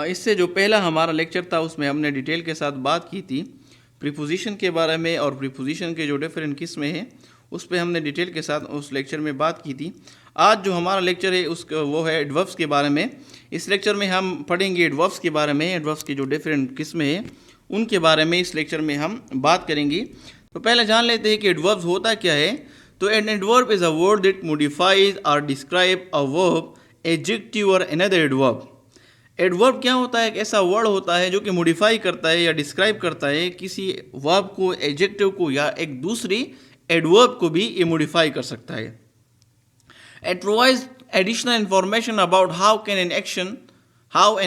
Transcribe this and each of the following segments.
इससे जो पहला हमारा लेक्चर था उसमें हमने डिटेल के साथ बात की थी प्रीपोजिशन के बारे में और प्रीपोजिशन के जो डिफरेंट किस्में हैं उस पर हमने डिटेल के साथ उस लेक्चर में बात की थी। आज जो हमारा लेक्चर है उसका वो है एडवर्ब्स के बारे में। इस लेक्चर में हम पढ़ेंगे एडवर्ब्स के बारे में, एडवर्ब्स की जो डिफरेंट किस्में हैं उनके बारे में इस लेक्चर में हम बात करेंगे। तो पहले जान लेते हैं कि एडवर्ब्स होता क्या है। तो an adverb is a word that modifies और डिस्क्राइब अ वर्ब, एडजेक्टिव और अनदर एडवर्ब। एडवर्ब क्या होता है? एक ऐसा वर्ड होता है जो कि मॉडिफाई करता है या डिस्क्राइब करता है किसी वर्ब को, एडजेक्टिव को या एक दूसरी एडवर्ब को भी ये मॉडिफाई कर सकता है। It provides additional information about how an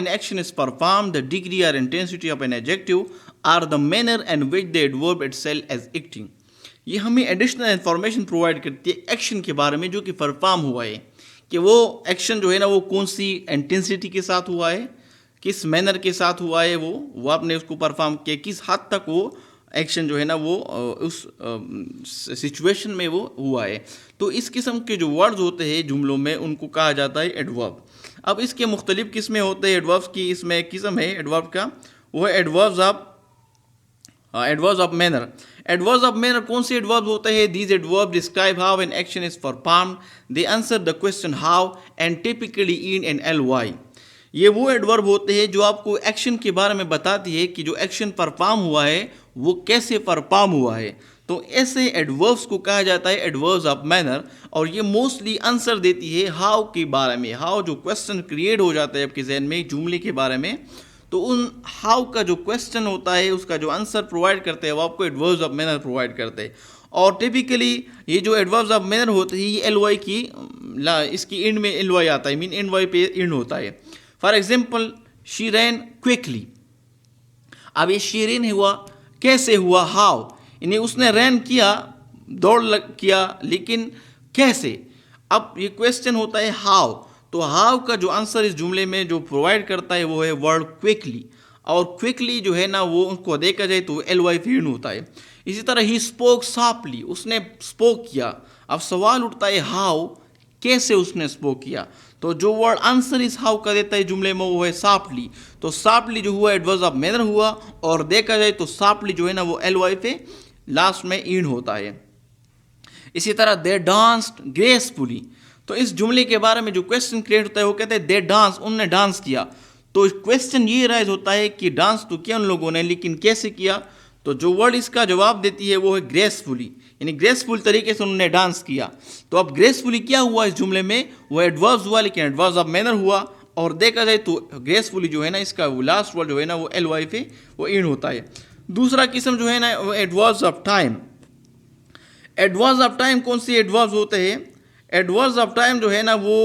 action is performed, the degree or intensity of an adjective, or the manner in which the adverb itself is acting. ये हमें एडिशनल इन्फॉर्मेशन प्रोवाइड करती है action के बारे में जो कि perform हुआ है, कि वो एक्शन जो है ना वो कौन सी इंटेंसिटी के साथ हुआ है, किस मैनर के साथ हुआ है, वो आपने उसको परफॉर्म किया, किस हद तक वो एक्शन जो है ना वो उस सिचुएशन में वो हुआ है। तो इस किस्म के जो वर्ड्स होते हैं जुमलों में उनको कहा जाता है एडवर्ब। अब इसके मुख्तलिफ किस्में होते हैं एडवर्ब्स की। इसमें एक किस्म है एडवर्ब का, वो है adverbs of manner. Adverbs of manner कौन से एडवर्ब्स होते हैं? These adverb describe how an action is performed, they answer the question how and typically in an L Y. ये वो एडवर्ब होते हैं जो आपको एक्शन के बारे में बताती है कि जो एक्शन परफॉर्म हुआ है वो कैसे परफॉर्म हुआ है। तो ऐसे एडवर्ब्स को कहा जाता है एडवर्ब्स ऑफ मैनर, और ये मोस्टली आंसर देती है हाउ के बारे में। हाउ जो क्वेश्चन क्रिएट हो जाता है आपके जहन में जुमले के बारे में, तो उन हाउ का जो क्वेश्चन होता है उसका जो आंसर प्रोवाइड करते हैं वो आपको एडवर्ब्स ऑफ मैनर प्रोवाइड करते हैं। और टिपिकली ये जो एडवर्ब्स ऑफ मैनर होते हैं ये एल वाई की इसकी एंड में एल वाई आता है, मीन एन वाई पे एंड होता है। For example she rain quickly. अब ये शी रैन हुआ कैसे हुआ? हाउ, यानी उसने रैन किया, किया, लेकिन कैसे? अब ये क्वेश्चन होता है हाउ। तो हाउ का जो आंसर इस जुमले में जो प्रोवाइड करता है वो है वर्ड क्विकली। और क्विकली जो है ना वो उनको देखा जाए तो एल वाई फीड होता है। इसी तरह ही स्पोक सॉफ्टली, उसने स्पोक किया। अब सवाल उठता है हाउ, कैसे उसने स्पोक किया? तो जो वर्ड आंसर इस हाउ का देता है जुमले में वो है सॉफ्टली। तो सॉफ्टली जो हुआ एडवर्ब ऑफ मैनर हुआ, और देखा जाए तो सॉफ्टली जो है ना वो एल वाई पे लास्ट में इन होता है। इसी तरह दे डांस्ड ग्रेसफुली। तो इस जुमले के बारे में जो क्वेश्चन क्रिएट होता है वो कहते हैं दे डांस, उनने डांस किया। तो क्वेश्चन ये राइज होता है कि डांस तो किया उन लोगों ने, लेकिन कैसे किया? तो जो वर्ड इसका जवाब देती है वो है ग्रेसफुली, यानी ग्रेसफुल तरीके से उन्होंने डांस किया। तो अब ग्रेसफुली क्या हुआ इस जुमले में? वो एडवर्ब्स हुआ, लेकिन एडवर्ब्स ऑफ मैनर हुआ। और देखा जाए तो ग्रेसफुली जो है ना इसका वो लास्ट वर्ड जो है ना वो एल वाई पे वो इन होता है। दूसरा किस्म जो है ना वो adverbs of time. Adverbs of time कौन सी एडवर्ब्स होते हैं? एडवर्ब्स ऑफ टाइम जो है ना वो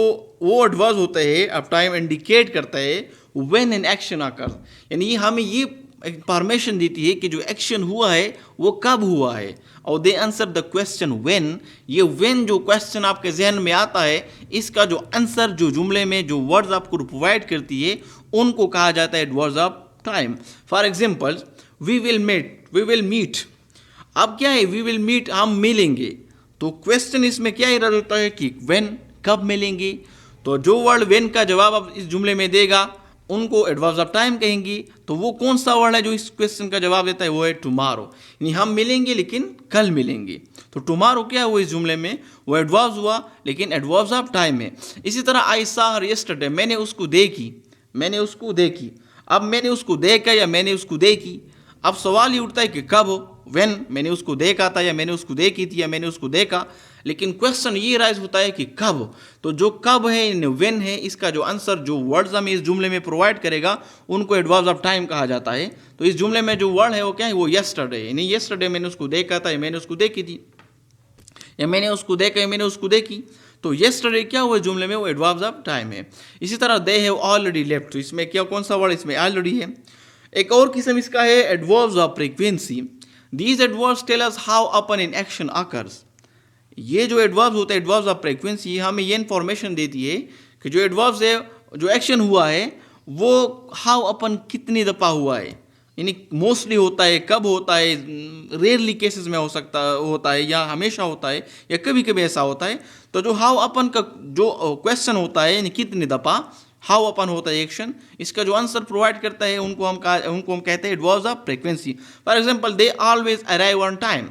एडवर्ब्स होते हैं ऑफ टाइम इंडिकेट करता है व्हेन एन एक्शन अकर्स, यानी हमें ये इंफॉर्मेशन देती है कि जो एक्शन हुआ है वो कब हुआ है। और दे आंसर द क्वेश्चन व्हेन। ये व्हेन जो क्वेश्चन आपके जहन में आता है इसका जो आंसर जो जुमले में जो वर्ड्स आपको प्रोवाइड करती है उनको कहा जाता है adverbs of time. For example we will meet. अब क्या है? वी विल मीट, हम मिलेंगे। तो क्वेश्चन इसमें क्या इरादा होता है कि व्हेन, कब मिलेंगे। तो जो वर्ड व्हेन का जवाब आप इस जुमले में देगा उनको एडवर्ब्स ऑफ टाइम कहेंगी। तो वो कौन सा वर्ड है जो इस क्वेश्चन का जवाब देता है? वो है टुमारो, यानी हम मिलेंगे लेकिन कल मिलेंगे। तो टुमारो क्या हुआ इस जुमले में? वो एडवर्ब्स हुआ लेकिन एडवर्ब्स ऑफ टाइम है। इसी तरह आई सॉ हर यस्टरडे, मैंने उसको देखी। अब मैंने उसको देखा या मैंने उसको देखी। अब सवाल ये उठता है कि कब हो? व्हेन, मैंने उसको देखा था या मैंने उसको देखी थी या मैंने उसको देखा। लेकिन क्वेश्चन ये राइज होता है कि कब। तो जो कब है, व्हेन है, इसका जो आंसर जो वर्ड्स हमें इस जुमले में प्रोवाइड करेगा उनको एडवर्ब्स ऑफ टाइम कहा जाता है। तो इस जुमले में जो वर्ड है वो क्या है? वो यस्टरडे, यानी यस्टरडे मैंने उसको देखा था या मैंने उसको देखी थी, या मैंने उसको देखा या मैंने उसको देखी। तो यस्टरडे क्या हुआ जुमले में? वो एडवर्ब्स ऑफ टाइम है। इसी तरह दे हैव ऑलरेडी लेफ्ट। तो इसमें क्या, कौन सा वर्ड इसमें? ऑलरेडी है। एक और किस्म इसका है adverbs of frequency. These adverbs tell us how often an action occurs. ये जो एडवर्ब्स होते हैं एडवर्ब्स ऑफ फ्रीक्वेंसी हमें ये इन्फॉर्मेशन देती है कि जो एडवर्ब्स है, जो एक्शन हुआ है वो हाउ अपन कितनी दफ़ा हुआ है, यानी मोस्टली होता है, कब होता है, रेयरली केसेस में होता है या हमेशा होता है या कभी कभी ऐसा होता है। तो जो हाउ अपन का जो क्वेश्चन होता है यानी कितनी दफ़ा, हाउ अपन होता है एक्शन, इसका जो आंसर प्रोवाइड करता है उनको हम कहते हैं it was a frequency. For example they always arrive on time,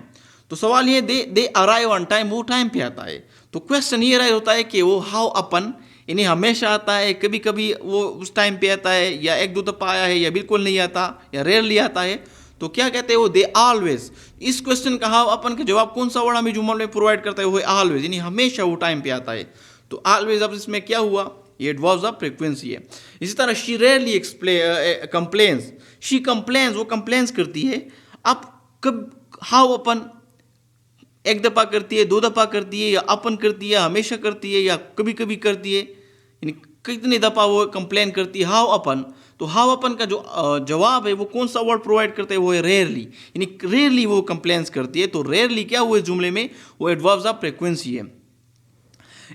तो सवाल ये दे अराइव ऑन टाइम, वो टाइम पे आता है। तो क्वेश्चन ये राइज होता है कि वो हाउ अपन इन्हें हमेशा आता है, कभी कभी वो उस टाइम पे आता है, या एक दो दफा आया है, या बिल्कुल नहीं आता, या रेयरली आता है। तो क्या कहते हैं वो दे ऑलवेज। इस क्वेश्चन का हाउ अपन का जवाब कौन सा वर्ड हमें जुमले में प्रोवाइड करता है, वो है ऑलवेज, यानी हमेशा वो टाइम पे आता है। तो ऑलवेज अब इसमें क्या हुआ, ये इट वाज अ फ्रीक्वेंसी है। इसी तरह she rarely complains, she complains, वो कंप्लेन्स करती है। अब कब हाउ अपन एक दफ़ा करती है, दो दफ़ा करती है, या अपन करती है, हमेशा करती है, या कभी कभी करती है, यानी कितनी दफ़ा वो कंप्लेन करती है, हाउ अपन। तो हाउ अपन का जो जवाब है वो कौन सा वर्ड प्रोवाइड करते हैं, वो है रेयरली, यानी रेयरली वो कंप्लेन्स करती है। तो रेयरली क्या हुआ इस जुमले में, वो एडवर्ब्स ऑफ फ्रीक्वेंसी है।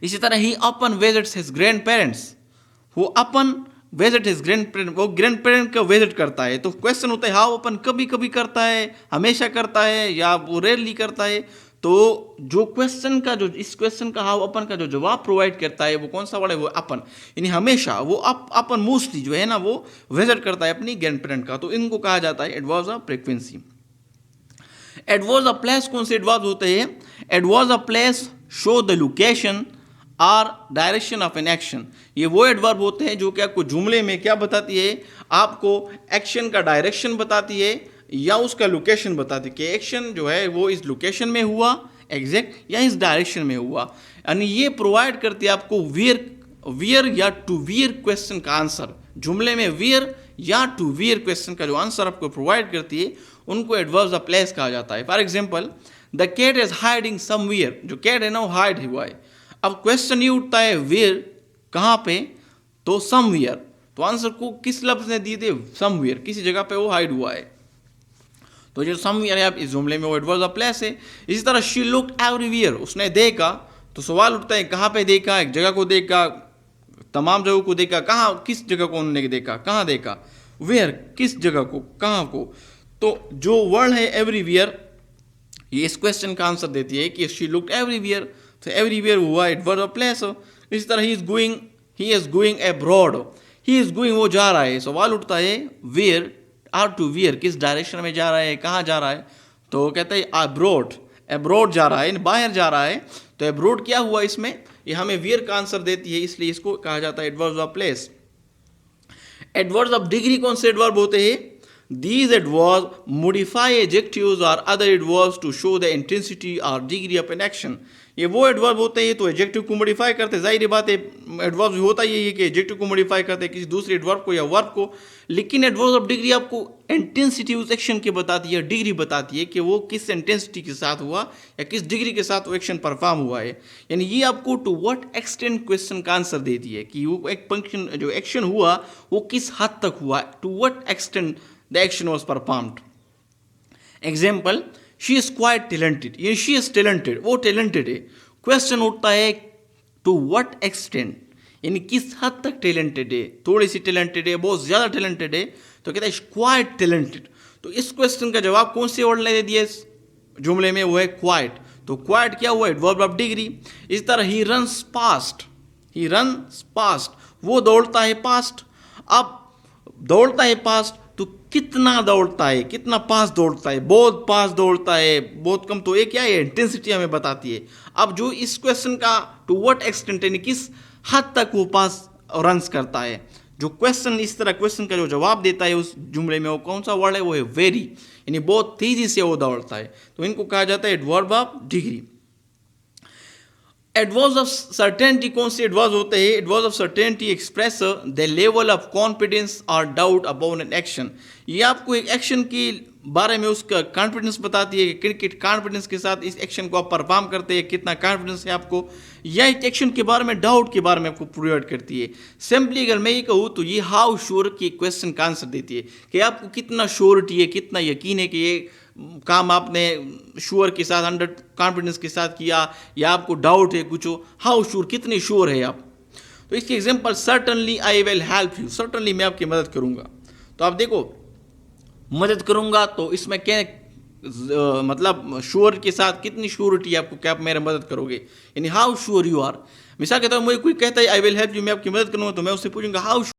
इसी तरह ही अपन विजिट्स हिज ग्रैंड पेरेंट्स, वो अपन विजिट हिज ग्रैंड पेरेंट, वो ग्रैंड पेरेंट का विजिट करता है। तो क्वेश्चन होता है हाउ अपन कभी कभी करता है, हमेशा करता है, या वो रेयरली करता है। तो जो क्वेश्चन का जो इस क्वेश्चन का हाउ अपन का जो जवाब प्रोवाइड करता है वो कौन सा वर्ड है, वो अपन, यानी हमेशा वो अपन मोस्टली जो है ना वो विजिट करता है अपनी ग्रैंड पेरेंट का। तो इनको कहा जाता है adverbs of frequency. Adverbs of place कौन से एडवर्ब्स होते हैं, adverbs of place show the location और डायरेक्शन ऑफ एन एक्शन। ये वो एडवर्ब होते हैं जो कि आपको जुमले में क्या बताती है, आपको एक्शन का डायरेक्शन बताती है या उसका लोकेशन बताती है कि एक्शन जो है वो इस लोकेशन में हुआ एग्जैक्ट, या इस डायरेक्शन में हुआ। यानी ये प्रोवाइड करती है आपको वियर या टू वियर क्वेश्चन का आंसर। जुमले में वियर या टू वियर क्वेश्चन का जो आंसर आपको प्रोवाइड करती है उनको एडवर्ब्स ऑफ प्लेस कहा जाता है। For example the cat is hiding somewhere, जो कैट है ना वो हाइड हुआ है। अब क्वेश्चन ये उठता है वेयर, कहाँ पे, तो समवेयर। तो आंसर को किस लफ्ज ने दिए थे, समवेयर, किसी जगह पे वो हाइड हुआ है। तो जो समवेयर है आप इस जुमले में वो एडवर्ब ऑफ प्लेस है। इसी तरह शी लुक्ड एवरीवेयर, उसने देखा। तो सवाल उठता है कहाँ पे देखा, एक जगह को देखा, तमाम जगहों को देखा, कहाँ, किस जगह को उन्होंने देखा, कहाँ देखा, वेयर, किस जगह को, कहाँ को। तो जो वर्ड है एवरीवेयर, ये इस क्वेश्चन का आंसर देती है कि शी लुक्ड एवरीवेयर। तो एवरीवेयर हुआ एडवर्ब ऑफ प्लेस। इसी तरह he is going abroad, he is going, वो जा रहा है। सवाल उठता है वेयर आर टू वेयर, किस डायरेक्शन में जा रहा है, कहाँ जा रहा है। तो कहता है अब्रॉड, अब्रॉड जा रहा है, बाहर जा रहा है। तो अब्रॉड क्या हुआ इसमें, ये हमें वेयर का आंसर देती है, इसलिए इसको कहा जाता है adverbs of place. Adverbs of degree कौन से एडवर्ब होते हैं, these adverbs modify adjectives or other adverbs to show the intensity or degree of an action। ये वो एडवर्ब होते हैं तो एडजेक्टिव को मॉडिफाई करते हैं। जाहिर बात है एडवर्ब होता ही है कि एडजेक्टिव को मॉडिफाई करते हैं किसी दूसरे एडवर्ब को या वर्ब को। लेकिन एडवर्ब ऑफ डिग्री आपको इंटेंसिटी उस एक्शन की बताती है, डिग्री बताती है कि वो किस इंटेंसिटी के साथ हुआ या किस डिग्री के साथ वो एक्शन परफॉर्म हुआ है। यानी ये आपको टू व्हाट एक्सटेंट क्वेश्चन का आंसर देती है कि वो एक फंक्शन जो एक्शन हुआ वो किस हद तक हुआ, to what extent the action was performed। Example, she is quite talented, ये she is talented, वो talented है। क्वेश्चन उठता है to what extent, यानी किस हद तक talented है, थोड़ी सी talented है, बहुत ज़्यादा talented है। तो कहता है quite talented। तो इस क्वेश्चन का जवाब कौन से वर्ड ने दे दिया इस जुमले में, वो है quite। तो quite क्या हुआ, एडवर्ब ऑफ डिग्री। इस तरह he runs past, वो दौड़ता है past। अब दौड़ता है past तो कितना दौड़ता है, कितना पास दौड़ता है, बहुत पास दौड़ता है, बहुत कम, तो ये क्या है, इंटेंसिटी हमें बताती है। अब जो इस क्वेश्चन का टू व्हाट एक्सटेंट यानी किस हद तक वो पास रन्स करता है, जो क्वेश्चन इस तरह क्वेश्चन का जो जवाब देता है उस जुमले में वो कौन सा वर्ड है, वो है वेरी, यानी बहुत तेजी से वो दौड़ता है। तो इनको कहा जाता है adverb of degree. Adverbs of certainty कौन से एडवर्ब्स होते हैं, adverbs of certainty express the level of confidence और डाउट अबाउट एन एक्शन। ये आपको एक एक्शन के बारे में उसका कॉन्फिडेंस बताती है कि किस कॉन्फिडेंस के साथ इस एक्शन को आप परफॉर्म करते हैं, कितना कॉन्फिडेंस है आपको, या इस एक्शन के बारे में डाउट के बारे में आपको प्रोवाइड करती है। सिंपली अगर मैं ये कहूँ तो ये हाउ श्योर की क्वेश्चन का आंसर देती है कि आपको कितना श्योरिटी है, कितना यकीन है कि ये काम आपने श्योर के साथ 100 कॉन्फिडेंस के साथ किया, या आपको डाउट है कुछ, हाउ श्योर, कितने श्योर है आप। तो इसकी example certainly I will help you, certainly मैं आपकी मदद करूंगा। तो आप देखो मदद करूंगा तो इसमें क्या मतलब श्योर के साथ कितनी श्योरिटी आपको कि आप मेरा मदद करोगे, यानी हाउ श्योर यू आर। मिसाल के तौर पर मुझे कोई कहता है आई विल हेल्प यू, मैं आपकी मदद करूँगा, तो मैं उससे पूछूंगा हाउ